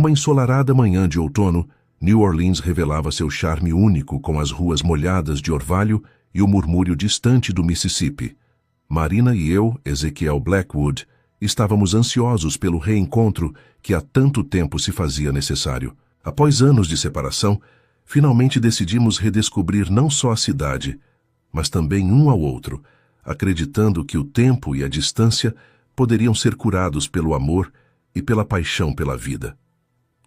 Numa ensolarada manhã de outono, New Orleans revelava seu charme único com as ruas molhadas de orvalho e o murmúrio distante do Mississippi. Marina e eu, Ezequiel Blackwood, estávamos ansiosos pelo reencontro que há tanto tempo se fazia necessário. Após anos de separação, finalmente decidimos redescobrir não só a cidade, mas também um ao outro, acreditando que o tempo e a distância poderiam ser curados pelo amor e pela paixão pela vida.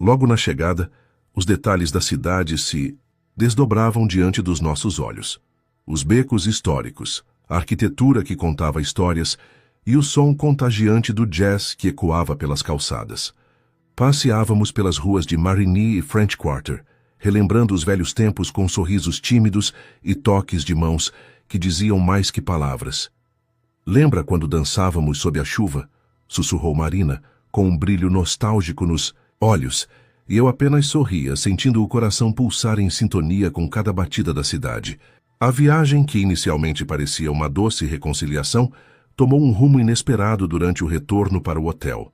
Logo na chegada, os detalhes da cidade se desdobravam diante dos nossos olhos. Os becos históricos, a arquitetura que contava histórias e o som contagiante do jazz que ecoava pelas calçadas. Passeávamos pelas ruas de Marigny e French Quarter, relembrando os velhos tempos com sorrisos tímidos e toques de mãos que diziam mais que palavras. "Lembra quando dançávamos sob a chuva?" sussurrou Marina, com um brilho nostálgico nos olhos, e eu apenas sorria, sentindo o coração pulsar em sintonia com cada batida da cidade. A viagem, que inicialmente parecia uma doce reconciliação, tomou um rumo inesperado durante o retorno para o hotel.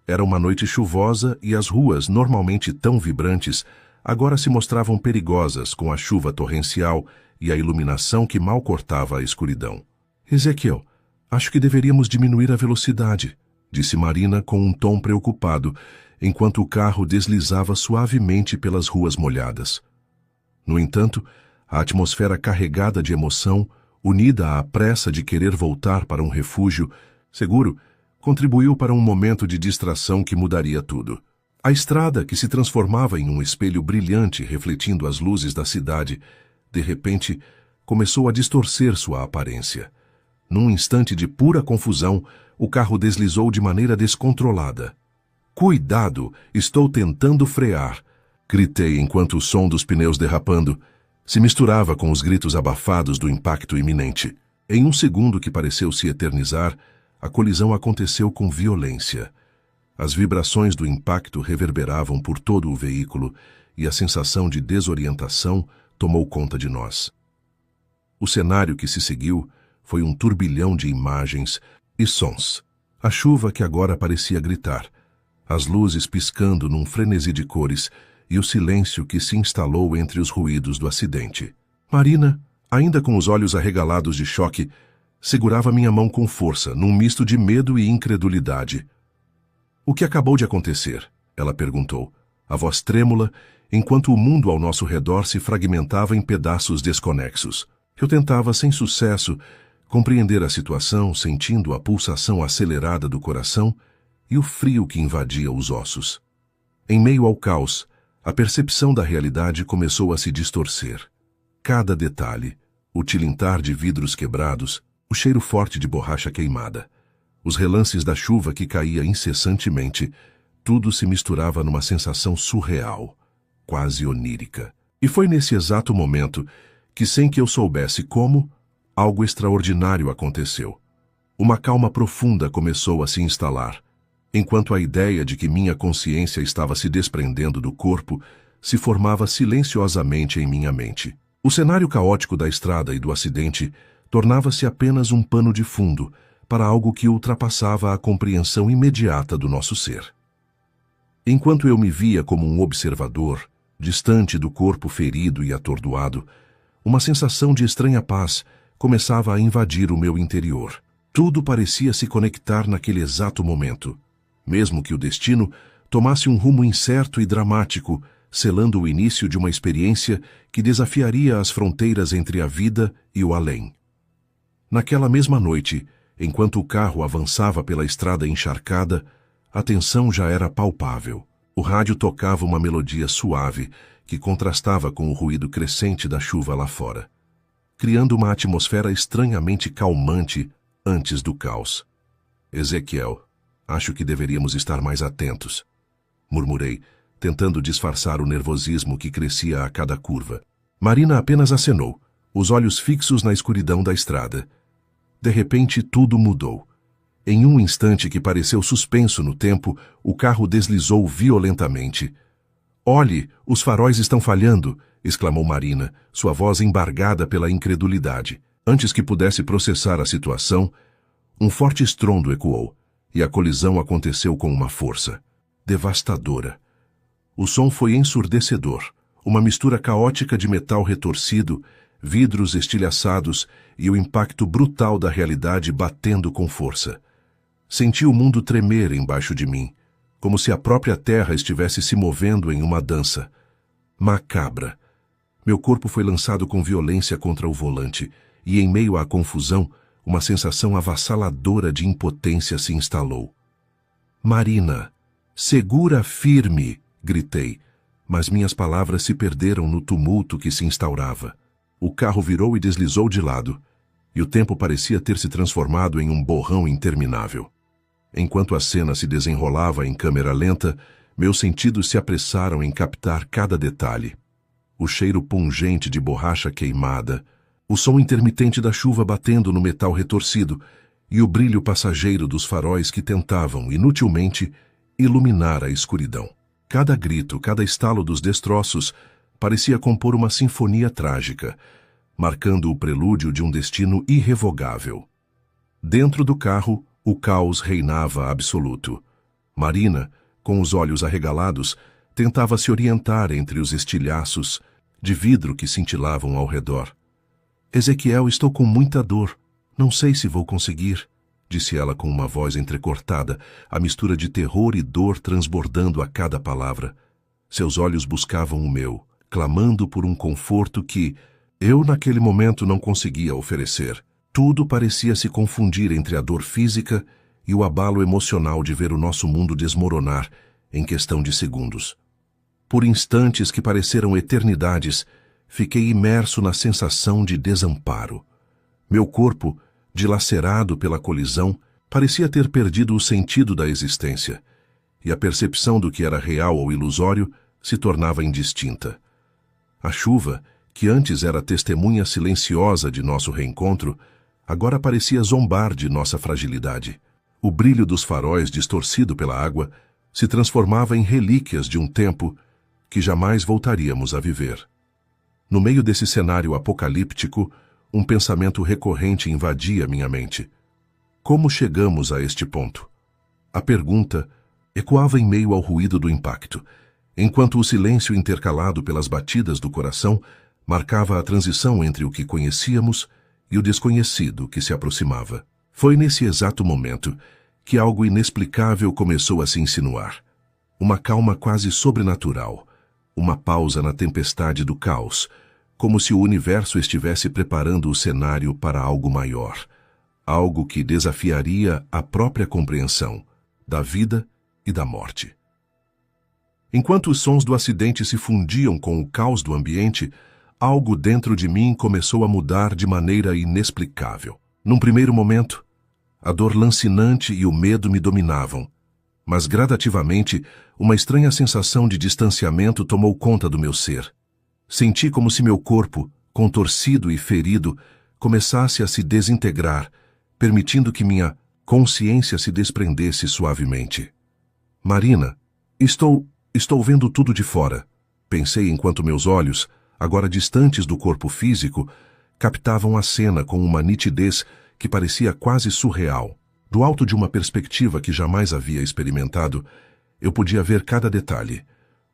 Era uma noite chuvosa e as ruas, normalmente tão vibrantes, agora se mostravam perigosas com a chuva torrencial e a iluminação que mal cortava a escuridão. "Ezequiel, acho que deveríamos diminuir a velocidade", disse Marina com um tom preocupado, enquanto o carro deslizava suavemente pelas ruas molhadas. No entanto, a atmosfera carregada de emoção, unida à pressa de querer voltar para um refúgio seguro, contribuiu para um momento de distração que mudaria tudo. A estrada, que se transformava em um espelho brilhante refletindo as luzes da cidade, de repente, começou a distorcer sua aparência. Num instante de pura confusão, o carro deslizou de maneira descontrolada. "Cuidado, estou tentando frear", gritei enquanto o som dos pneus derrapando se misturava com os gritos abafados do impacto iminente. Em um segundo que pareceu se eternizar, a colisão aconteceu com violência. As vibrações do impacto reverberavam por todo o veículo e a sensação de desorientação tomou conta de nós. O cenário que se seguiu foi um turbilhão de imagens e sons. A chuva que agora parecia gritar, as luzes piscando num frenesi de cores e o silêncio que se instalou entre os ruídos do acidente. Marina, ainda com os olhos arregalados de choque, segurava minha mão com força, num misto de medo e incredulidade. "O que acabou de acontecer?" ela perguntou, a voz trêmula, enquanto o mundo ao nosso redor se fragmentava em pedaços desconexos. Eu tentava, sem sucesso, compreender a situação, sentindo a pulsação acelerada do coração e o frio que invadia os ossos. Em meio ao caos, a percepção da realidade começou a se distorcer. Cada detalhe, o tilintar de vidros quebrados, o cheiro forte de borracha queimada, os relances da chuva que caía incessantemente, tudo se misturava numa sensação surreal, quase onírica. E foi nesse exato momento que, sem que eu soubesse como, algo extraordinário aconteceu. Uma calma profunda começou a se instalar, enquanto a ideia de que minha consciência estava se desprendendo do corpo se formava silenciosamente em minha mente. O cenário caótico da estrada e do acidente tornava-se apenas um pano de fundo para algo que ultrapassava a compreensão imediata do nosso ser. Enquanto eu me via como um observador, distante do corpo ferido e atordoado, uma sensação de estranha paz começava a invadir o meu interior. Tudo parecia se conectar naquele exato momento, mesmo que o destino tomasse um rumo incerto e dramático, selando o início de uma experiência que desafiaria as fronteiras entre a vida e o além. Naquela mesma noite, enquanto o carro avançava pela estrada encharcada, a tensão já era palpável. O rádio tocava uma melodia suave que contrastava com o ruído crescente da chuva lá fora, criando uma atmosfera estranhamente calmante antes do caos. "Ezequiel, acho que deveríamos estar mais atentos", murmurei, tentando disfarçar o nervosismo que crescia a cada curva. Marina apenas acenou, os olhos fixos na escuridão da estrada. De repente, tudo mudou. Em um instante que pareceu suspenso no tempo, o carro deslizou violentamente. "Olhe, os faróis estão falhando!" exclamou Marina, sua voz embargada pela incredulidade. Antes que pudesse processar a situação, um forte estrondo ecoou, e a colisão aconteceu com uma força devastadora. O som foi ensurdecedor, uma mistura caótica de metal retorcido, vidros estilhaçados e o impacto brutal da realidade batendo com força. Senti o mundo tremer embaixo de mim, como se a própria terra estivesse se movendo em uma dança. Macabra. Meu corpo foi lançado com violência contra o volante, e em meio à confusão, uma sensação avassaladora de impotência se instalou. Marina, segura firme, gritei, mas minhas palavras se perderam no tumulto que se instaurava. O carro virou e deslizou de lado, e o tempo parecia ter se transformado em um borrão interminável. Enquanto a cena se desenrolava em câmera lenta, meus sentidos se apressaram em captar cada detalhe. O cheiro pungente de borracha queimada, o som intermitente da chuva batendo no metal retorcido e o brilho passageiro dos faróis que tentavam, inutilmente, iluminar a escuridão. Cada grito, cada estalo dos destroços parecia compor uma sinfonia trágica, marcando o prelúdio de um destino irrevogável. Dentro do carro, o caos reinava absoluto. Marina, com os olhos arregalados, tentava se orientar entre os estilhaços de vidro que cintilavam ao redor. Ezequiel, estou com muita dor. Não sei se vou conseguir, disse ela com uma voz entrecortada, a mistura de terror e dor transbordando a cada palavra. Seus olhos buscavam o meu, clamando por um conforto que eu naquele momento não conseguia oferecer. Tudo parecia se confundir entre a dor física e o abalo emocional de ver o nosso mundo desmoronar em questão de segundos. Por instantes que pareceram eternidades, fiquei imerso na sensação de desamparo. Meu corpo, dilacerado pela colisão, parecia ter perdido o sentido da existência, e a percepção do que era real ou ilusório se tornava indistinta. A chuva, que antes era testemunha silenciosa de nosso reencontro, agora parecia zombar de nossa fragilidade. O brilho dos faróis, distorcido pela água, se transformava em relíquias de um tempo que jamais voltaríamos a viver. No meio desse cenário apocalíptico, um pensamento recorrente invadia minha mente. Como chegamos a este ponto? A pergunta ecoava em meio ao ruído do impacto, enquanto o silêncio intercalado pelas batidas do coração marcava a transição entre o que conhecíamos e o desconhecido que se aproximava. Foi nesse exato momento que algo inexplicável começou a se insinuar. Uma calma quase sobrenatural, uma pausa na tempestade do caos, como se o universo estivesse preparando o cenário para algo maior, algo que desafiaria a própria compreensão da vida e da morte. Enquanto os sons do acidente se fundiam com o caos do ambiente, algo dentro de mim começou a mudar de maneira inexplicável. Num primeiro momento, a dor lancinante e o medo me dominavam, mas gradativamente uma estranha sensação de distanciamento tomou conta do meu ser. Senti como se meu corpo, contorcido e ferido, começasse a se desintegrar, permitindo que minha consciência se desprendesse suavemente. Marina, estou vendo tudo de fora, pensei enquanto meus olhos, agora distantes do corpo físico, captavam a cena com uma nitidez que parecia quase surreal. Do alto de uma perspectiva que jamais havia experimentado, eu podia ver cada detalhe.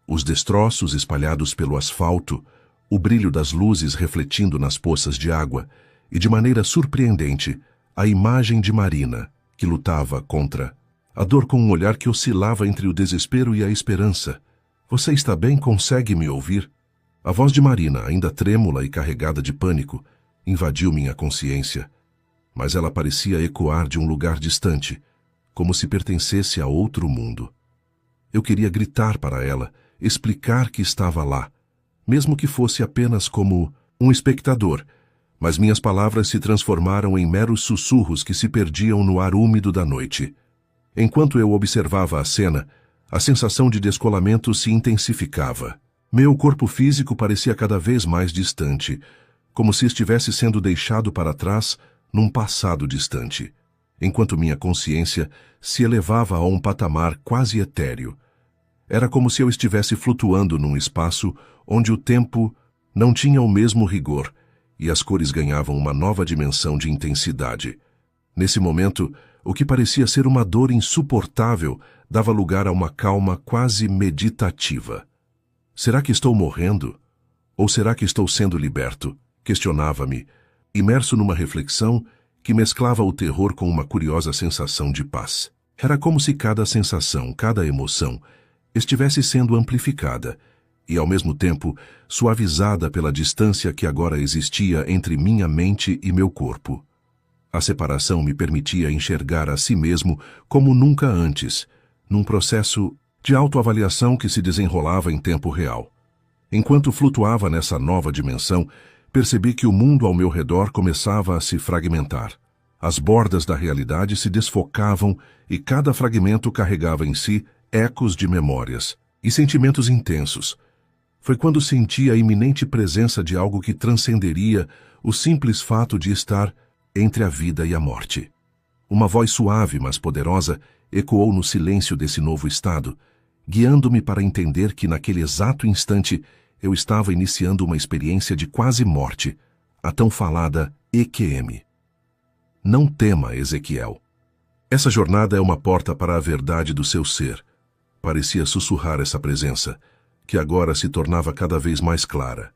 Os destroços espalhados pelo asfalto, o brilho das luzes refletindo nas poças de água e, de maneira surpreendente, a imagem de Marina, que lutava contra a dor com um olhar que oscilava entre o desespero e a esperança. Você está bem? Consegue me ouvir? A voz de Marina, ainda trêmula e carregada de pânico, invadiu minha consciência, mas ela parecia ecoar de um lugar distante, como se pertencesse a outro mundo. Eu queria gritar para ela, explicar que estava lá, mesmo que fosse apenas como um espectador, mas minhas palavras se transformaram em meros sussurros que se perdiam no ar úmido da noite. Enquanto eu observava a cena, a sensação de descolamento se intensificava. Meu corpo físico parecia cada vez mais distante, como se estivesse sendo deixado para trás num passado distante, enquanto minha consciência se elevava a um patamar quase etéreo. Era como se eu estivesse flutuando num espaço onde o tempo não tinha o mesmo rigor e as cores ganhavam uma nova dimensão de intensidade. Nesse momento, o que parecia ser uma dor insuportável dava lugar a uma calma quase meditativa. Será que estou morrendo? Ou será que estou sendo liberto? Questionava-me, imerso numa reflexão que mesclava o terror com uma curiosa sensação de paz. Era como se cada sensação, cada emoção, estivesse sendo amplificada e, ao mesmo tempo, suavizada pela distância que agora existia entre minha mente e meu corpo. A separação me permitia enxergar a si mesmo como nunca antes, num processo de autoavaliação que se desenrolava em tempo real. Enquanto flutuava nessa nova dimensão, percebi que o mundo ao meu redor começava a se fragmentar. As bordas da realidade se desfocavam e cada fragmento carregava em si ecos de memórias e sentimentos intensos. Foi quando senti a iminente presença de algo que transcenderia o simples fato de estar entre a vida e a morte. Uma voz suave, mas poderosa, ecoou no silêncio desse novo estado, guiando-me para entender que naquele exato instante eu estava iniciando uma experiência de quase morte, a tão falada EQM. Não tema, Ezequiel. Essa jornada é uma porta para a verdade do seu ser. Parecia sussurrar essa presença, que agora se tornava cada vez mais clara.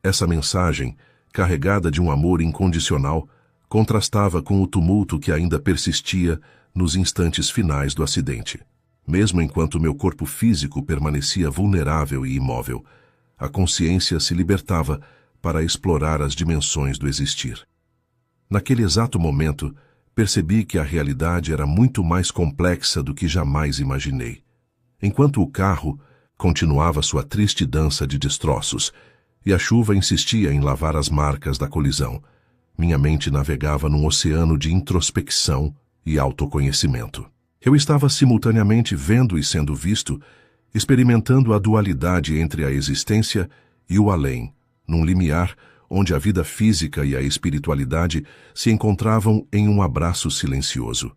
Essa mensagem, carregada de um amor incondicional, contrastava com o tumulto que ainda persistia nos instantes finais do acidente. Mesmo enquanto meu corpo físico permanecia vulnerável e imóvel, a consciência se libertava para explorar as dimensões do existir. Naquele exato momento, percebi que a realidade era muito mais complexa do que jamais imaginei. Enquanto o carro continuava sua triste dança de destroços e a chuva insistia em lavar as marcas da colisão, minha mente navegava num oceano de introspecção e autoconhecimento. Eu estava simultaneamente vendo e sendo visto, experimentando a dualidade entre a existência e o além, num limiar onde a vida física e a espiritualidade se encontravam em um abraço silencioso.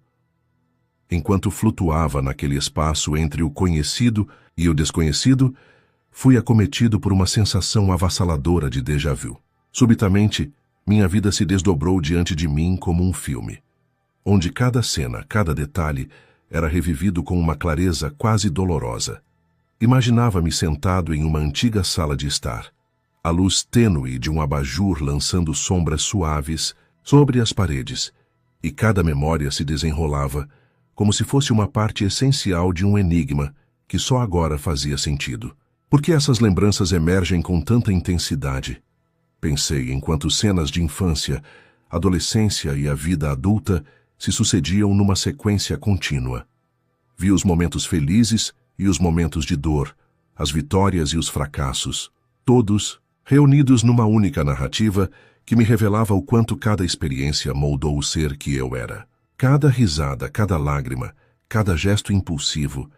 Enquanto flutuava naquele espaço entre o conhecido e o desconhecido, fui acometido por uma sensação avassaladora de déjà vu. Subitamente, minha vida se desdobrou diante de mim como um filme, onde cada cena, cada detalhe, era revivido com uma clareza quase dolorosa. Imaginava-me sentado em uma antiga sala de estar, a luz tênue de um abajur lançando sombras suaves sobre as paredes, e cada memória se desenrolava como se fosse uma parte essencial de um enigma que só agora fazia sentido. Por que essas lembranças emergem com tanta intensidade? Pensei enquanto cenas de infância, adolescência e a vida adulta se sucediam numa sequência contínua. Vi os momentos felizes e os momentos de dor, as vitórias e os fracassos, todos reunidos numa única narrativa que me revelava o quanto cada experiência moldou o ser que eu era. Cada risada, cada lágrima, cada gesto impulsivo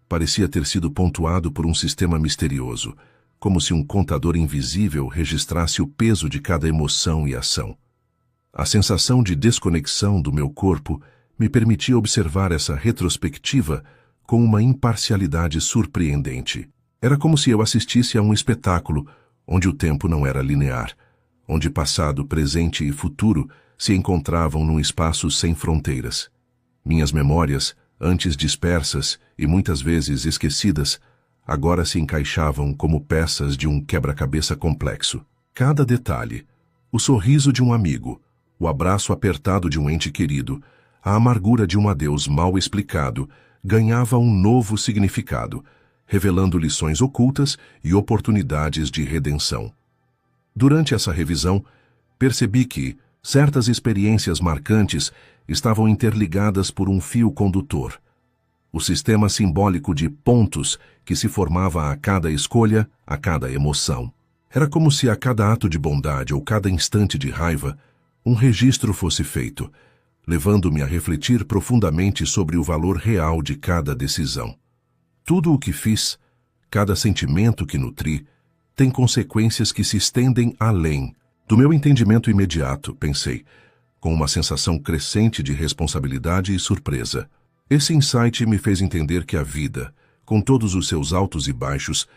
parecia ter sido pontuado por um sistema misterioso, como se um contador invisível registrasse o peso de cada emoção e ação. A sensação de desconexão do meu corpo me permitia observar essa retrospectiva com uma imparcialidade surpreendente. Era como se eu assistisse a um espetáculo onde o tempo não era linear, onde passado, presente e futuro se encontravam num espaço sem fronteiras. Minhas memórias, antes dispersas e muitas vezes esquecidas, agora se encaixavam como peças de um quebra-cabeça complexo. Cada detalhe, o sorriso de um amigo, o abraço apertado de um ente querido, a amargura de um adeus mal explicado, ganhava um novo significado, revelando lições ocultas e oportunidades de redenção. Durante essa revisão, percebi que certas experiências marcantes estavam interligadas por um fio condutor. O sistema simbólico de pontos que se formava a cada escolha, a cada emoção. Era como se a cada ato de bondade ou cada instante de raiva, um registro fosse feito, levando-me a refletir profundamente sobre o valor real de cada decisão. Tudo o que fiz, cada sentimento que nutri, tem consequências que se estendem além do meu entendimento imediato, pensei, com uma sensação crescente de responsabilidade e surpresa. Esse insight me fez entender que a vida, com todos os seus altos e baixos,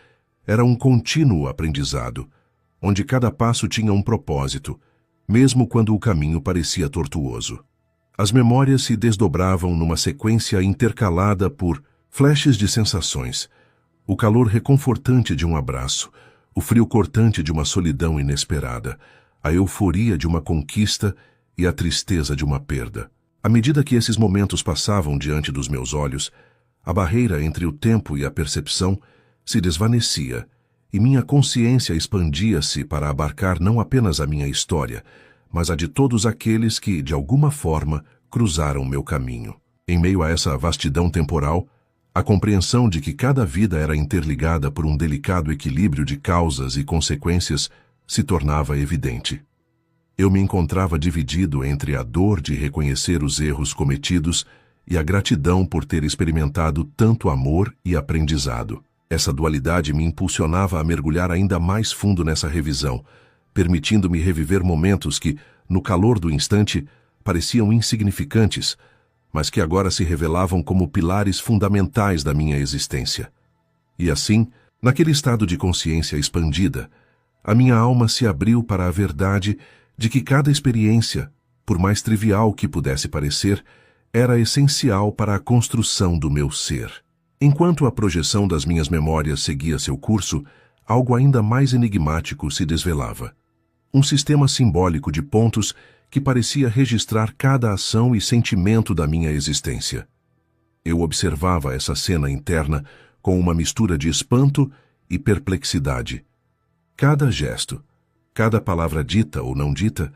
era um contínuo aprendizado, onde cada passo tinha um propósito, mesmo quando o caminho parecia tortuoso. As memórias se desdobravam numa sequência intercalada por flashes de sensações, O calor reconfortante de um abraço, o frio cortante de uma solidão inesperada, a euforia de uma conquista e a tristeza de uma perda. À medida que esses momentos passavam diante dos meus olhos, a barreira entre o tempo e a percepção se desvanecia e minha consciência expandia-se para abarcar não apenas a minha história, mas a de todos aqueles que, de alguma forma, cruzaram meu caminho. Em meio a essa vastidão temporal, a compreensão de que cada vida era interligada por um delicado equilíbrio de causas e consequências se tornava evidente. Eu me encontrava dividido entre a dor de reconhecer os erros cometidos e a gratidão por ter experimentado tanto amor e aprendizado. Essa dualidade me impulsionava a mergulhar ainda mais fundo nessa revisão, permitindo-me reviver momentos que, no calor do instante, pareciam insignificantes, mas que agora se revelavam como pilares fundamentais da minha existência. E assim, naquele estado de consciência expandida, a minha alma se abriu para a verdade de que cada experiência, por mais trivial que pudesse parecer, era essencial para a construção do meu ser. Enquanto a projeção das minhas memórias seguia seu curso, algo ainda mais enigmático se desvelava. Um sistema simbólico de pontos que parecia registrar cada ação e sentimento da minha existência. Eu observava essa cena interna com uma mistura de espanto e perplexidade. Cada gesto, cada palavra dita ou não dita,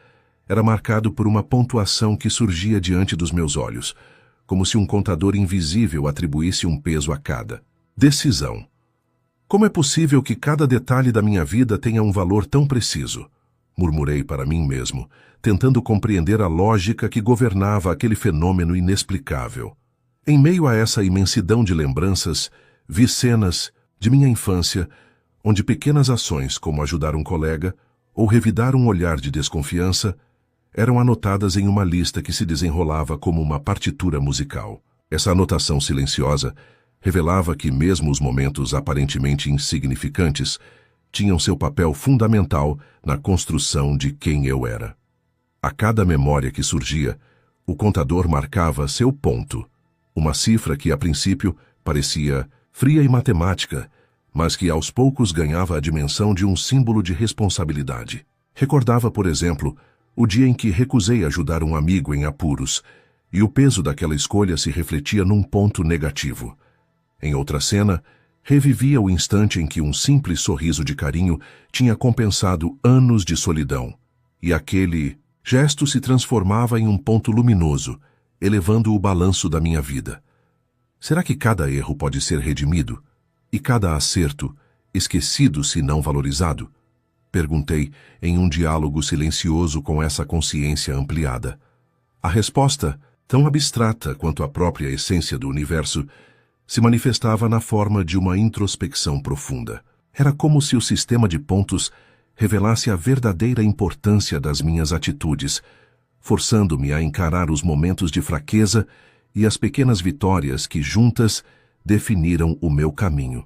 era marcado por uma pontuação que surgia diante dos meus olhos, como se um contador invisível atribuísse um peso a cada decisão. Como é possível que cada detalhe da minha vida tenha um valor tão preciso? Murmurei para mim mesmo, tentando compreender a lógica que governava aquele fenômeno inexplicável. Em meio a essa imensidão de lembranças, vi cenas de minha infância, onde pequenas ações como ajudar um colega ou revidar um olhar de desconfiança eram anotadas em uma lista que se desenrolava como uma partitura musical. Essa anotação silenciosa revelava que mesmo os momentos aparentemente insignificantes tinham seu papel fundamental na construção de quem eu era. A cada memória que surgia, o contador marcava seu ponto, uma cifra que a princípio parecia fria e matemática, mas que aos poucos ganhava a dimensão de um símbolo de responsabilidade. Recordava, por exemplo, o dia em que recusei ajudar um amigo em apuros, e o peso daquela escolha se refletia num ponto negativo. Em outra cena, revivia o instante em que um simples sorriso de carinho tinha compensado anos de solidão, e aquele gesto se transformava em um ponto luminoso, elevando o balanço da minha vida. Será que cada erro pode ser redimido? E cada acerto, esquecido se não valorizado? Perguntei em um diálogo silencioso com essa consciência ampliada. A resposta, tão abstrata quanto a própria essência do universo, se manifestava na forma de uma introspecção profunda. Era como se o sistema de pontos revelasse a verdadeira importância das minhas atitudes, forçando-me a encarar os momentos de fraqueza e as pequenas vitórias que, juntas, definiram o meu caminho.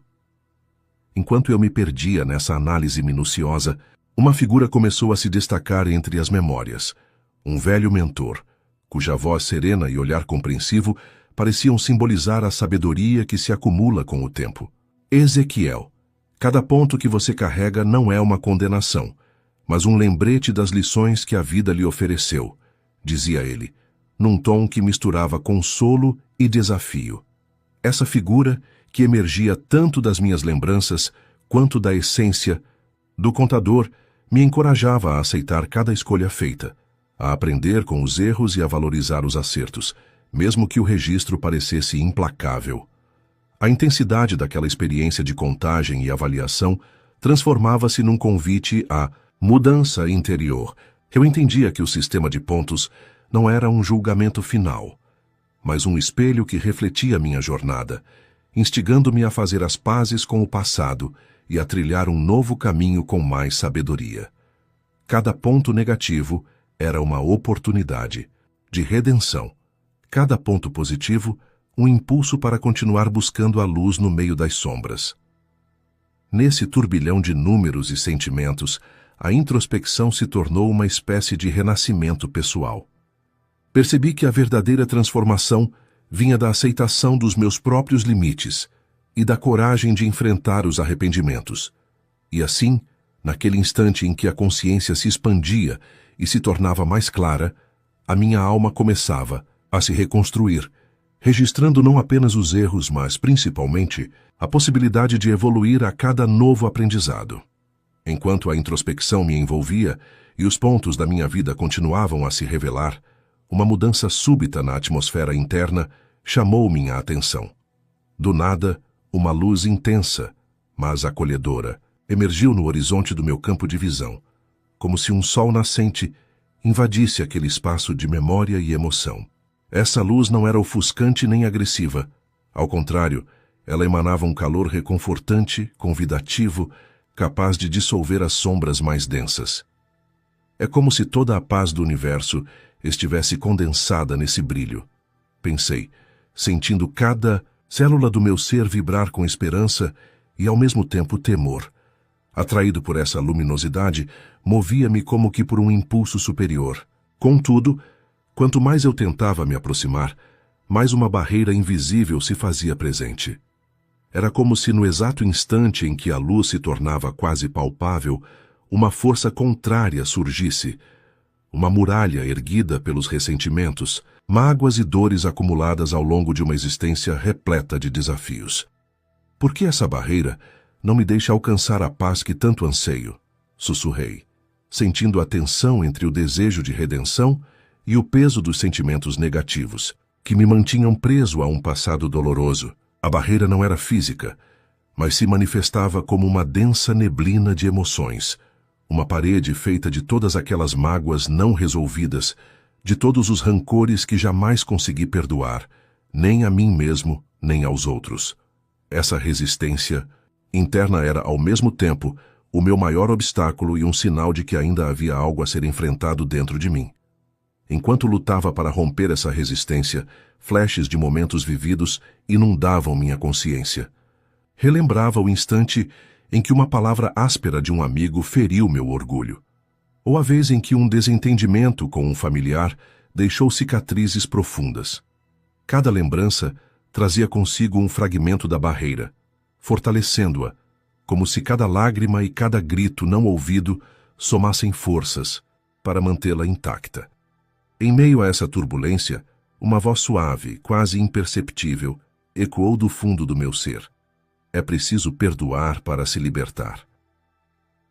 Enquanto eu me perdia nessa análise minuciosa, uma figura começou a se destacar entre as memórias. Um velho mentor, cuja voz serena e olhar compreensivo pareciam simbolizar a sabedoria que se acumula com o tempo. Ezequiel, cada ponto que você carrega não é uma condenação, mas um lembrete das lições que a vida lhe ofereceu, dizia ele, num tom que misturava consolo e desafio. Essa figura, que emergia tanto das minhas lembranças quanto da essência do contador, me encorajava a aceitar cada escolha feita, a aprender com os erros e a valorizar os acertos, mesmo que o registro parecesse implacável. A intensidade daquela experiência de contagem e avaliação transformava-se num convite à mudança interior. Eu entendia que o sistema de pontos não era um julgamento final, mas um espelho que refletia minha jornada, instigando-me a fazer as pazes com o passado e a trilhar um novo caminho com mais sabedoria. Cada ponto negativo era uma oportunidade de redenção. Cada ponto positivo, um impulso para continuar buscando a luz no meio das sombras. Nesse turbilhão de números e sentimentos, a introspecção se tornou uma espécie de renascimento pessoal. Percebi que a verdadeira transformação vinha da aceitação dos meus próprios limites e da coragem de enfrentar os arrependimentos. E assim, naquele instante em que a consciência se expandia e se tornava mais clara, a minha alma começava a se reconstruir, registrando não apenas os erros, mas, principalmente, a possibilidade de evoluir a cada novo aprendizado. Enquanto a introspecção me envolvia e os pontos da minha vida continuavam a se revelar, uma mudança súbita na atmosfera interna chamou minha atenção. Do nada, uma luz intensa, mas acolhedora, emergiu no horizonte do meu campo de visão, como se um sol nascente invadisse aquele espaço de memória e emoção. Essa luz não era ofuscante nem agressiva. Ao contrário, ela emanava um calor reconfortante, convidativo, capaz de dissolver as sombras mais densas. É como se toda a paz do universo estivesse condensada nesse brilho. Pensei, sentindo cada célula do meu ser vibrar com esperança e, ao mesmo tempo, temor. Atraído por essa luminosidade, movia-me como que por um impulso superior. Contudo, quanto mais eu tentava me aproximar, mais uma barreira invisível se fazia presente. Era como se no exato instante em que a luz se tornava quase palpável, uma força contrária surgisse, uma muralha erguida pelos ressentimentos, mágoas e dores acumuladas ao longo de uma existência repleta de desafios. Por que essa barreira não me deixa alcançar a paz que tanto anseio? Sussurrei, sentindo a tensão entre o desejo de redenção e o peso dos sentimentos negativos, que me mantinham preso a um passado doloroso. A barreira não era física, mas se manifestava como uma densa neblina de emoções, uma parede feita de todas aquelas mágoas não resolvidas, de todos os rancores que jamais consegui perdoar, nem a mim mesmo, nem aos outros. Essa resistência interna era, ao mesmo tempo, o meu maior obstáculo e um sinal de que ainda havia algo a ser enfrentado dentro de mim. Enquanto lutava para romper essa resistência, flashes de momentos vividos inundavam minha consciência. Relembrava o instante em que uma palavra áspera de um amigo feriu meu orgulho, ou a vez em que um desentendimento com um familiar deixou cicatrizes profundas. Cada lembrança trazia consigo um fragmento da barreira, fortalecendo-a, como se cada lágrima e cada grito não ouvido somassem forças para mantê-la intacta. Em meio a essa turbulência, uma voz suave, quase imperceptível, ecoou do fundo do meu ser. É preciso perdoar para se libertar.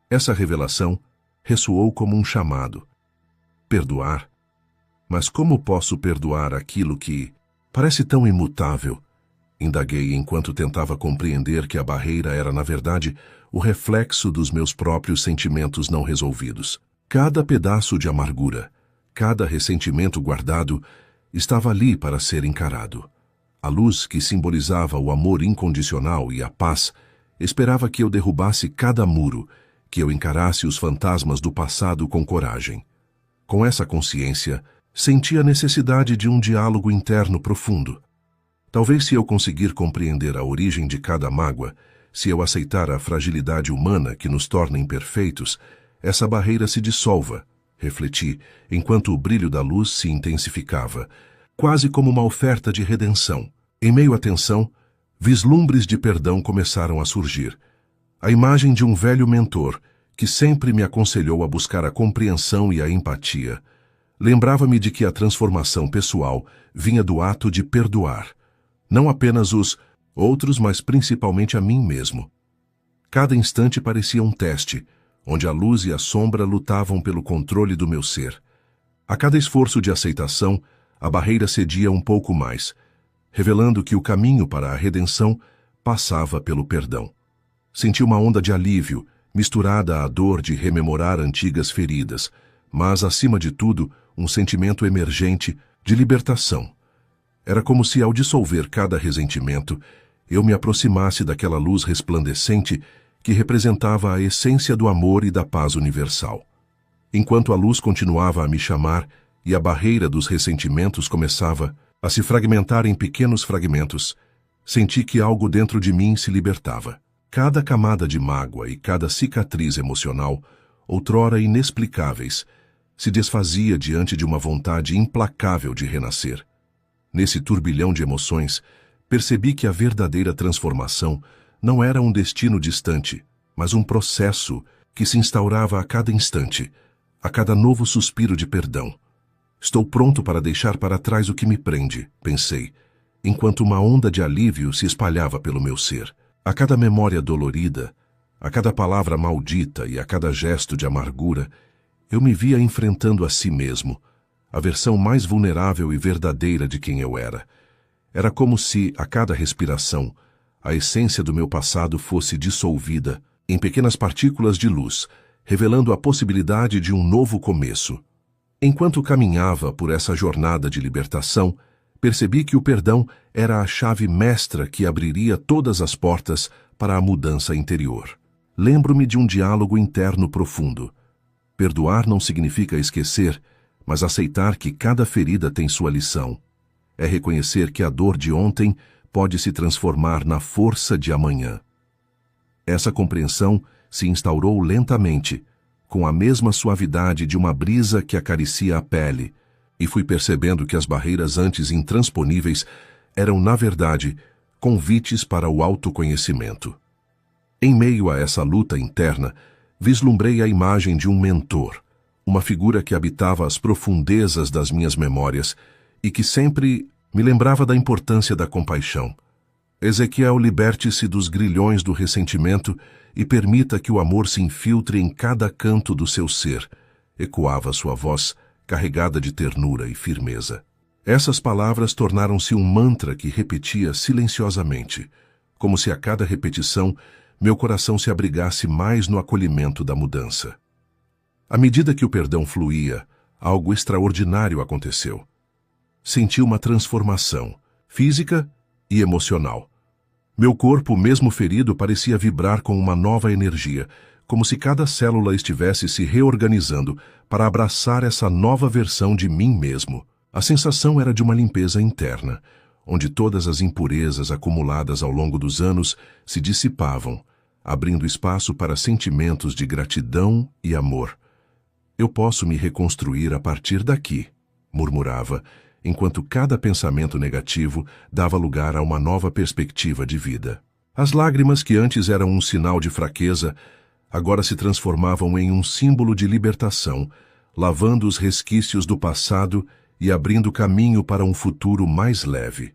Essa revelação ressoou como um chamado. Perdoar? Mas como posso perdoar aquilo que parece tão imutável? Indaguei enquanto tentava compreender que a barreira era, na verdade, o reflexo dos meus próprios sentimentos não resolvidos. Cada pedaço de amargura, cada ressentimento guardado, estava ali para ser encarado. A luz que simbolizava o amor incondicional e a paz esperava que eu derrubasse cada muro, que eu encarasse os fantasmas do passado com coragem. Com essa consciência, senti a necessidade de um diálogo interno profundo. Talvez se eu conseguir compreender a origem de cada mágoa, se eu aceitar a fragilidade humana que nos torna imperfeitos, essa barreira se dissolva, refleti, enquanto o brilho da luz se intensificava, quase como uma oferta de redenção. Em meio à tensão, vislumbres de perdão começaram a surgir. A imagem de um velho mentor, que sempre me aconselhou a buscar a compreensão e a empatia, lembrava-me de que a transformação pessoal vinha do ato de perdoar, não apenas os outros, mas principalmente a mim mesmo. Cada instante parecia um teste, onde a luz e a sombra lutavam pelo controle do meu ser. A cada esforço de aceitação, a barreira cedia um pouco mais, revelando que o caminho para a redenção passava pelo perdão. Senti uma onda de alívio, misturada à dor de rememorar antigas feridas, mas, acima de tudo, um sentimento emergente de libertação. Era como se, ao dissolver cada ressentimento, eu me aproximasse daquela luz resplandecente que representava a essência do amor e da paz universal. Enquanto a luz continuava a me chamar e a barreira dos ressentimentos começava a se fragmentar em pequenos fragmentos, senti que algo dentro de mim se libertava. Cada camada de mágoa e cada cicatriz emocional, outrora inexplicáveis, se desfazia diante de uma vontade implacável de renascer. Nesse turbilhão de emoções, percebi que a verdadeira transformação não era um destino distante, mas um processo que se instaurava a cada instante, a cada novo suspiro de perdão. Estou pronto para deixar para trás o que me prende, pensei, enquanto uma onda de alívio se espalhava pelo meu ser. A cada memória dolorida, a cada palavra maldita e a cada gesto de amargura, eu me via enfrentando a si mesmo, a versão mais vulnerável e verdadeira de quem eu era. Era como se, a cada respiração, a essência do meu passado fosse dissolvida em pequenas partículas de luz, revelando a possibilidade de um novo começo. Enquanto caminhava por essa jornada de libertação, percebi que o perdão era a chave mestra que abriria todas as portas para a mudança interior. Lembro-me de um diálogo interno profundo. Perdoar não significa esquecer, mas aceitar que cada ferida tem sua lição. É reconhecer que a dor de ontem pode se transformar na força de amanhã. Essa compreensão se instaurou lentamente, com a mesma suavidade de uma brisa que acaricia a pele, e fui percebendo que as barreiras antes intransponíveis eram, na verdade, convites para o autoconhecimento. Em meio a essa luta interna, vislumbrei a imagem de um mentor, uma figura que habitava as profundezas das minhas memórias e que sempre me lembrava da importância da compaixão. Ezequiel, liberte-se dos grilhões do ressentimento e permita que o amor se infiltre em cada canto do seu ser, ecoava sua voz, carregada de ternura e firmeza. Essas palavras tornaram-se um mantra que repetia silenciosamente, como se a cada repetição meu coração se abrigasse mais no acolhimento da mudança. À medida que o perdão fluía, algo extraordinário aconteceu. Senti uma transformação, física e emocional. Meu corpo, mesmo ferido, parecia vibrar com uma nova energia, como se cada célula estivesse se reorganizando para abraçar essa nova versão de mim mesmo. A sensação era de uma limpeza interna, onde todas as impurezas acumuladas ao longo dos anos se dissipavam, abrindo espaço para sentimentos de gratidão e amor. Eu posso me reconstruir a partir daqui, murmurava, enquanto cada pensamento negativo dava lugar a uma nova perspectiva de vida. As lágrimas que antes eram um sinal de fraqueza, agora se transformavam em um símbolo de libertação, lavando os resquícios do passado e abrindo caminho para um futuro mais leve.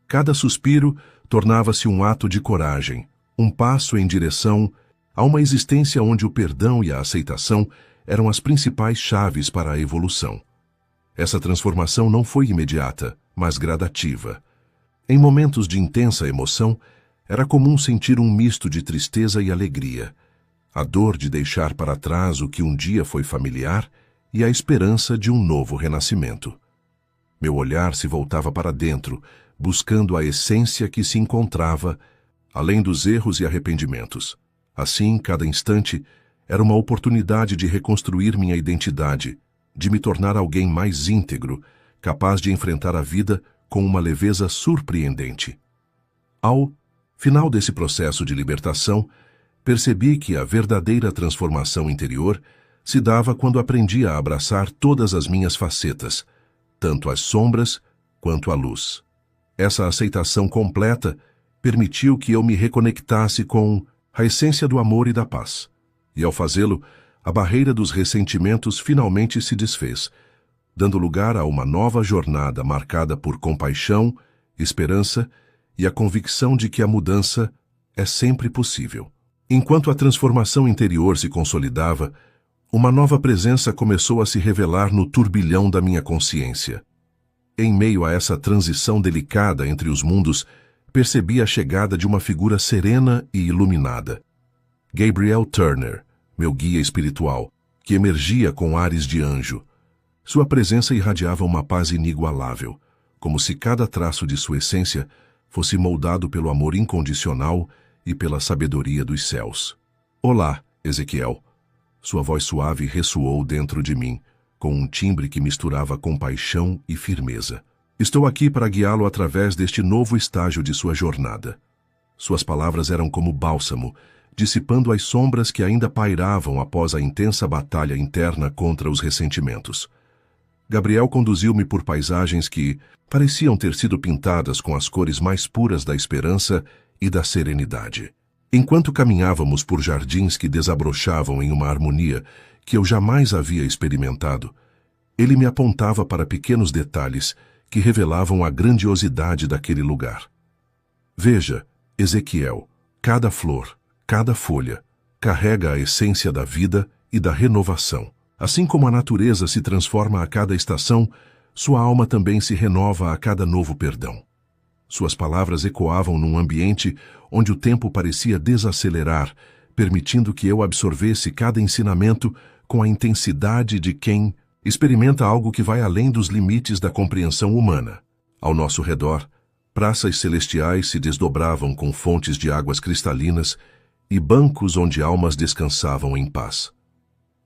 Cada suspiro tornava-se um ato de coragem, um passo em direção a uma existência onde o perdão e a aceitação eram as principais chaves para a evolução. Essa transformação não foi imediata, mas gradativa. Em momentos de intensa emoção, era comum sentir um misto de tristeza e alegria, a dor de deixar para trás o que um dia foi familiar e a esperança de um novo renascimento. Meu olhar se voltava para dentro, buscando a essência que se encontrava, além dos erros e arrependimentos. Assim, cada instante era uma oportunidade de reconstruir minha identidade, de me tornar alguém mais íntegro, capaz de enfrentar a vida com uma leveza surpreendente. Ao final desse processo de libertação, percebi que a verdadeira transformação interior se dava quando aprendi a abraçar todas as minhas facetas, tanto as sombras quanto a luz. Essa aceitação completa permitiu que eu me reconectasse com a essência do amor e da paz. E ao fazê-lo, a barreira dos ressentimentos finalmente se desfez, dando lugar a uma nova jornada marcada por compaixão, esperança e a convicção de que a mudança é sempre possível. Enquanto a transformação interior se consolidava, uma nova presença começou a se revelar no turbilhão da minha consciência. Em meio a essa transição delicada entre os mundos, percebi a chegada de uma figura serena e iluminada. Gabriel Turner, meu guia espiritual, que emergia com ares de anjo. Sua presença irradiava uma paz inigualável, como se cada traço de sua essência fosse moldado pelo amor incondicional e pela sabedoria dos céus. Olá, Ezequiel. Sua voz suave ressoou dentro de mim, com um timbre que misturava compaixão e firmeza. Estou aqui para guiá-lo através deste novo estágio de sua jornada. Suas palavras eram como bálsamo, dissipando as sombras que ainda pairavam após a intensa batalha interna contra os ressentimentos. Gabriel conduziu-me por paisagens que pareciam ter sido pintadas com as cores mais puras da esperança e da serenidade. Enquanto caminhávamos por jardins que desabrochavam em uma harmonia que eu jamais havia experimentado, ele me apontava para pequenos detalhes que revelavam a grandiosidade daquele lugar. Veja, Ezequiel, cada flor, cada folha, carrega a essência da vida e da renovação. Assim como a natureza se transforma a cada estação, sua alma também se renova a cada novo perdão. Suas palavras ecoavam num ambiente onde o tempo parecia desacelerar, permitindo que eu absorvesse cada ensinamento com a intensidade de quem experimenta algo que vai além dos limites da compreensão humana. Ao nosso redor, praças celestiais se desdobravam com fontes de águas cristalinas e bancos onde almas descansavam em paz.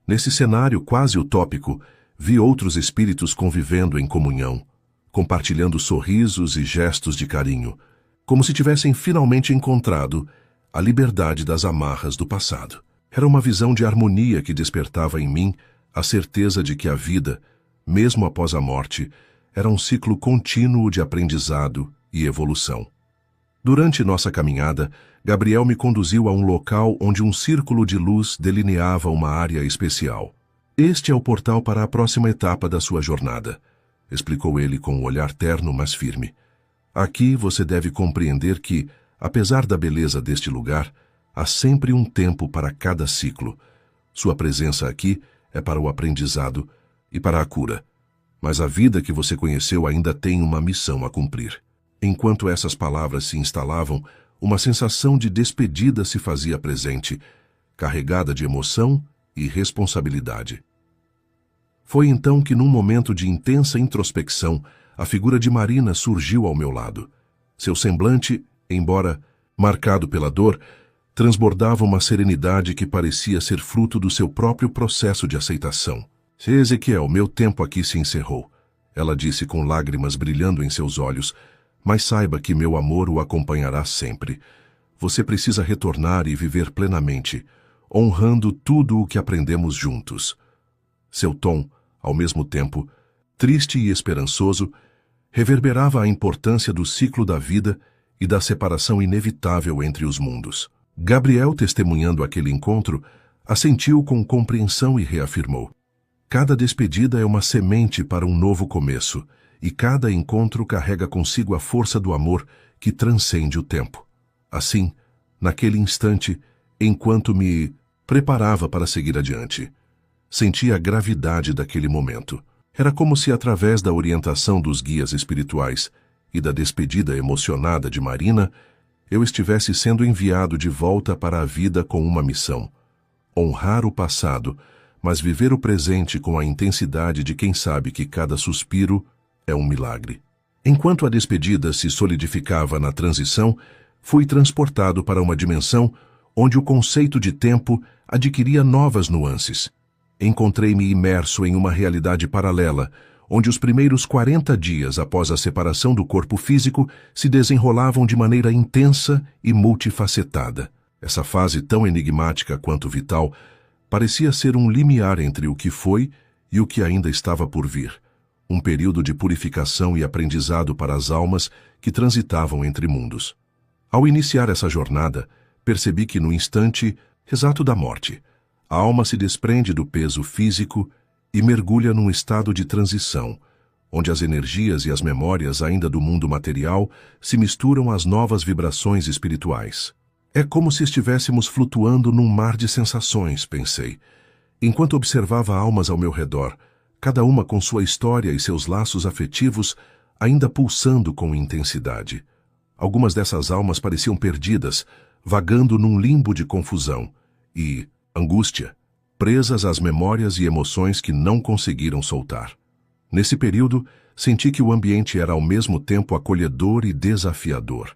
Nesse cenário quase utópico, vi outros espíritos convivendo em comunhão, compartilhando sorrisos e gestos de carinho, como se tivessem finalmente encontrado a liberdade das amarras do passado. Era uma visão de harmonia que despertava em mim a certeza de que a vida, mesmo após a morte, era um ciclo contínuo de aprendizado e evolução. Durante nossa caminhada, Gabriel me conduziu a um local onde um círculo de luz delineava uma área especial. Este é o portal para a próxima etapa da sua jornada, explicou ele com um olhar terno, mas firme. Aqui você deve compreender que, apesar da beleza deste lugar, há sempre um tempo para cada ciclo. Sua presença aqui é para o aprendizado e para a cura. Mas a vida que você conheceu ainda tem uma missão a cumprir. Enquanto essas palavras se instalavam, uma sensação de despedida se fazia presente, carregada de emoção e responsabilidade. Foi então que, num momento de intensa introspecção, a figura de Marina surgiu ao meu lado. Seu semblante, embora marcado pela dor, transbordava uma serenidade que parecia ser fruto do seu próprio processo de aceitação. Ezequiel, meu tempo aqui se encerrou, ela disse com lágrimas brilhando em seus olhos, mas saiba que meu amor o acompanhará sempre. Você precisa retornar e viver plenamente, honrando tudo o que aprendemos juntos. Seu tom, ao mesmo tempo, triste e esperançoso, reverberava a importância do ciclo da vida e da separação inevitável entre os mundos. Gabriel, testemunhando aquele encontro, assentiu com compreensão e reafirmou: cada despedida é uma semente para um novo começo, e cada encontro carrega consigo a força do amor que transcende o tempo. Assim, naquele instante, enquanto me preparava para seguir adiante, senti a gravidade daquele momento. Era como se, através da orientação dos guias espirituais e da despedida emocionada de Marina, eu estivesse sendo enviado de volta para a vida com uma missão: honrar o passado, mas viver o presente com a intensidade de quem sabe que cada suspiro é um milagre. Enquanto a despedida se solidificava na transição, fui transportado para uma dimensão onde o conceito de tempo adquiria novas nuances. Encontrei-me imerso em uma realidade paralela, onde os primeiros 40 dias após a separação do corpo físico se desenrolavam de maneira intensa e multifacetada. Essa fase, tão enigmática quanto vital, parecia ser um limiar entre o que foi e o que ainda estava por vir. Um período de purificação e aprendizado para as almas que transitavam entre mundos. Ao iniciar essa jornada, percebi que no instante exato da morte, a alma se desprende do peso físico e mergulha num estado de transição, onde as energias e as memórias ainda do mundo material se misturam às novas vibrações espirituais. É como se estivéssemos flutuando num mar de sensações, pensei, enquanto observava almas ao meu redor, cada uma com sua história e seus laços afetivos ainda pulsando com intensidade. Algumas dessas almas pareciam perdidas, vagando num limbo de confusão e angústia, presas às memórias e emoções que não conseguiram soltar. Nesse período, senti que o ambiente era ao mesmo tempo acolhedor e desafiador.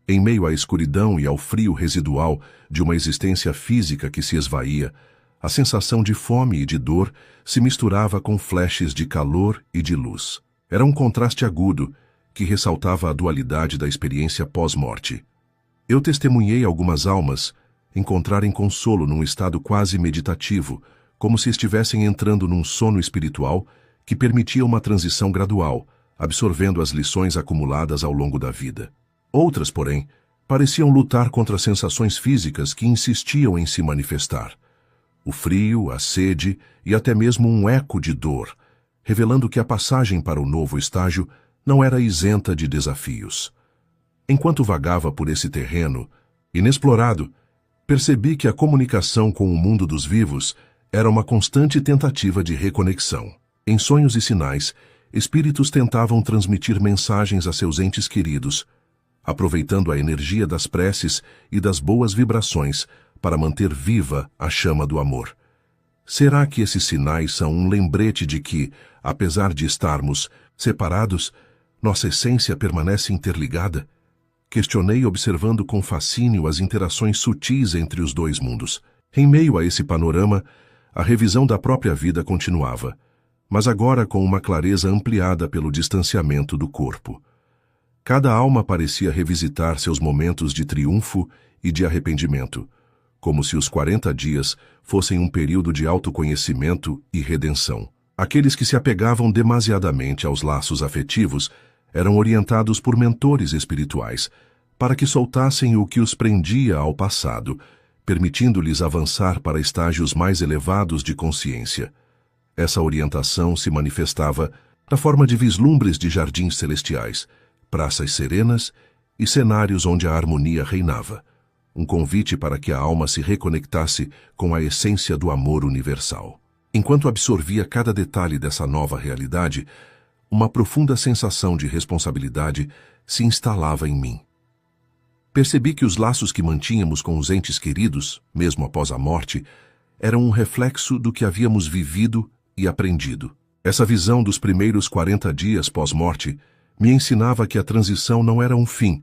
Em meio à escuridão e ao frio residual de uma existência física que se esvaía, a sensação de fome e de dor se misturava com flashes de calor e de luz. Era um contraste agudo que ressaltava a dualidade da experiência pós-morte. Eu testemunhei algumas almas encontrarem consolo num estado quase meditativo, como se estivessem entrando num sono espiritual que permitia uma transição gradual, absorvendo as lições acumuladas ao longo da vida. Outras, porém, pareciam lutar contra sensações físicas que insistiam em se manifestar. O frio, a sede e até mesmo um eco de dor, revelando que a passagem para o novo estágio não era isenta de desafios. Enquanto vagava por esse terreno, inexplorado, percebi que a comunicação com o mundo dos vivos era uma constante tentativa de reconexão. Em sonhos e sinais, espíritos tentavam transmitir mensagens a seus entes queridos, aproveitando a energia das preces e das boas vibrações para manter viva a chama do amor. Será que esses sinais são um lembrete de que, apesar de estarmos separados, nossa essência permanece interligada? Questionei, observando com fascínio as interações sutis entre os dois mundos. Em meio a esse panorama, a revisão da própria vida continuava, mas agora com uma clareza ampliada pelo distanciamento do corpo. Cada alma parecia revisitar seus momentos de triunfo e de arrependimento, como se os 40 dias fossem um período de autoconhecimento e redenção. Aqueles que se apegavam demasiadamente aos laços afetivos eram orientados por mentores espirituais para que soltassem o que os prendia ao passado, permitindo-lhes avançar para estágios mais elevados de consciência. Essa orientação se manifestava na forma de vislumbres de jardins celestiais, praças serenas e cenários onde a harmonia reinava, um convite para que a alma se reconectasse com a essência do amor universal. Enquanto absorvia cada detalhe dessa nova realidade, uma profunda sensação de responsabilidade se instalava em mim. Percebi que os laços que mantínhamos com os entes queridos, mesmo após a morte, eram um reflexo do que havíamos vivido e aprendido. Essa visão dos primeiros 40 dias pós-morte me ensinava que a transição não era um fim,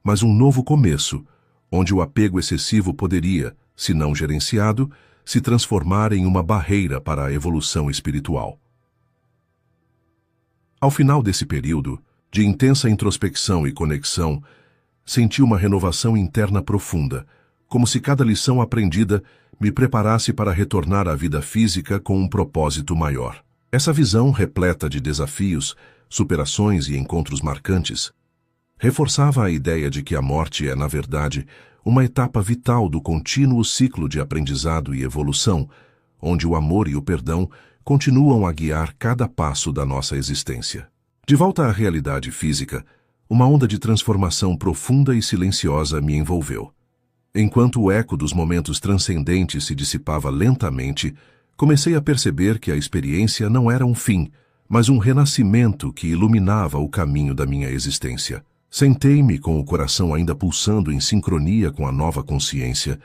mas um novo começo, onde o apego excessivo poderia, se não gerenciado, se transformar em uma barreira para a evolução espiritual. Ao final desse período, de intensa introspecção e conexão, senti uma renovação interna profunda, como se cada lição aprendida me preparasse para retornar à vida física com um propósito maior. Essa visão, repleta de desafios, superações e encontros marcantes, reforçava a ideia de que a morte é, na verdade, uma etapa vital do contínuo ciclo de aprendizado e evolução, onde o amor e o perdão continuam a guiar cada passo da nossa existência. De volta à realidade física, uma onda de transformação profunda e silenciosa me envolveu. Enquanto o eco dos momentos transcendentes se dissipava lentamente, comecei a perceber que a experiência não era um fim, mas um renascimento que iluminava o caminho da minha existência. Sentei-me com o coração ainda pulsando em sincronia com a nova consciência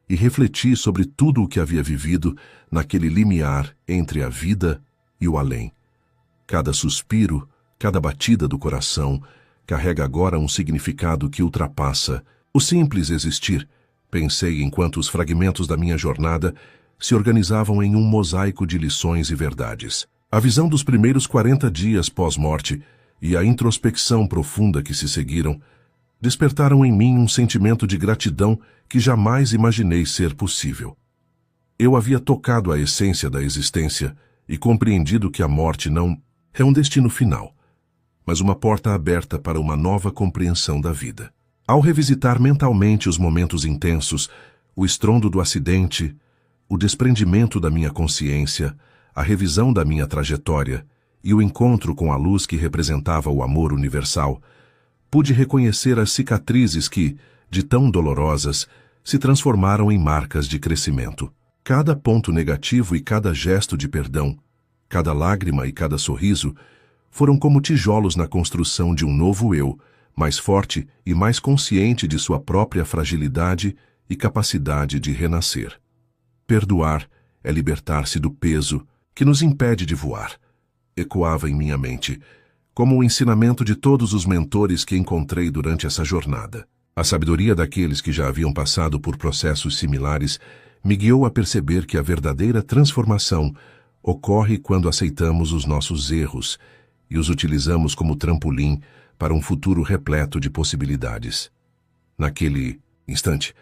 e refleti sobre tudo o que havia vivido naquele limiar entre a vida e o além. Cada suspiro, cada batida do coração carrega agora um significado que ultrapassa o simples existir, pensei enquanto os fragmentos da minha jornada se organizavam em um mosaico de lições e verdades. A visão dos primeiros 40 dias pós-morte e a introspecção profunda que se seguiram despertaram em mim um sentimento de gratidão que jamais imaginei ser possível. Eu havia tocado a essência da existência e compreendido que a morte não é um destino final, mas uma porta aberta para uma nova compreensão da vida. Ao revisitar mentalmente os momentos intensos, o estrondo do acidente, o desprendimento da minha consciência, a revisão da minha trajetória e o encontro com a luz que representava o amor universal, pude reconhecer as cicatrizes que, de tão dolorosas, se transformaram em marcas de crescimento. Cada ponto negativo e cada gesto de perdão, cada lágrima e cada sorriso, foram como tijolos na construção de um novo eu, mais forte e mais consciente de sua própria fragilidade e capacidade de renascer. Perdoar é libertar-se do peso que nos impede de voar. Ecoava em minha mente, como o ensinamento de todos os mentores que encontrei durante essa jornada. A sabedoria daqueles que já haviam passado por processos similares me guiou a perceber que a verdadeira transformação ocorre quando aceitamos os nossos erros e os utilizamos como trampolim para um futuro repleto de possibilidades. Naquele instante,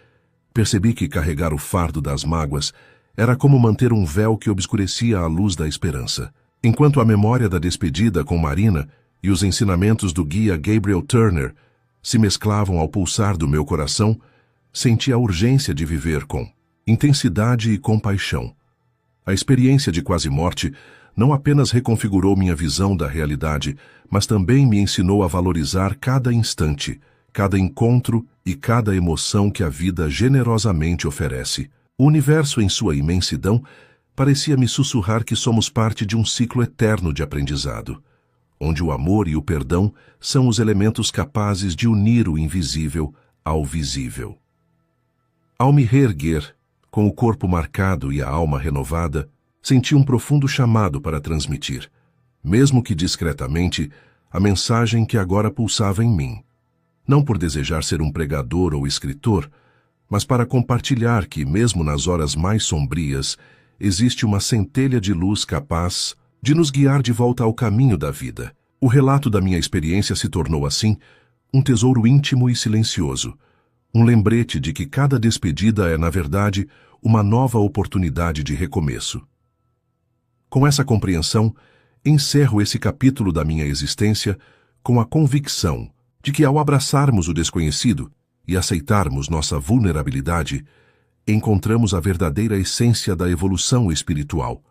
percebi que carregar o fardo das mágoas era como manter um véu que obscurecia a luz da esperança. Enquanto a memória da despedida com Marina e os ensinamentos do guia Gabriel Turner se mesclavam ao pulsar do meu coração, senti a urgência de viver com intensidade e compaixão. A experiência de quase morte não apenas reconfigurou minha visão da realidade, mas também me ensinou a valorizar cada instante, cada encontro e cada emoção que a vida generosamente oferece. O universo, em sua imensidão, parecia me sussurrar que somos parte de um ciclo eterno de aprendizado, onde o amor e o perdão são os elementos capazes de unir o invisível ao visível. Ao me reerguer, com o corpo marcado e a alma renovada, senti um profundo chamado para transmitir, mesmo que discretamente, a mensagem que agora pulsava em mim. Não por desejar ser um pregador ou escritor, mas para compartilhar que, mesmo nas horas mais sombrias, existe uma centelha de luz capaz de nos guiar de volta ao caminho da vida. O relato da minha experiência se tornou, assim, um tesouro íntimo e silencioso, um lembrete de que cada despedida é, na verdade, uma nova oportunidade de recomeço. Com essa compreensão, encerro esse capítulo da minha existência com a convicção de que, ao abraçarmos o desconhecido e aceitarmos nossa vulnerabilidade, encontramos a verdadeira essência da evolução espiritual.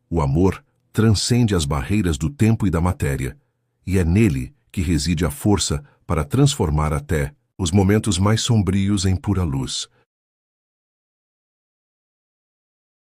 O amor transcende as barreiras do tempo e da matéria, e é nele que reside a força para transformar até os momentos mais sombrios em pura luz.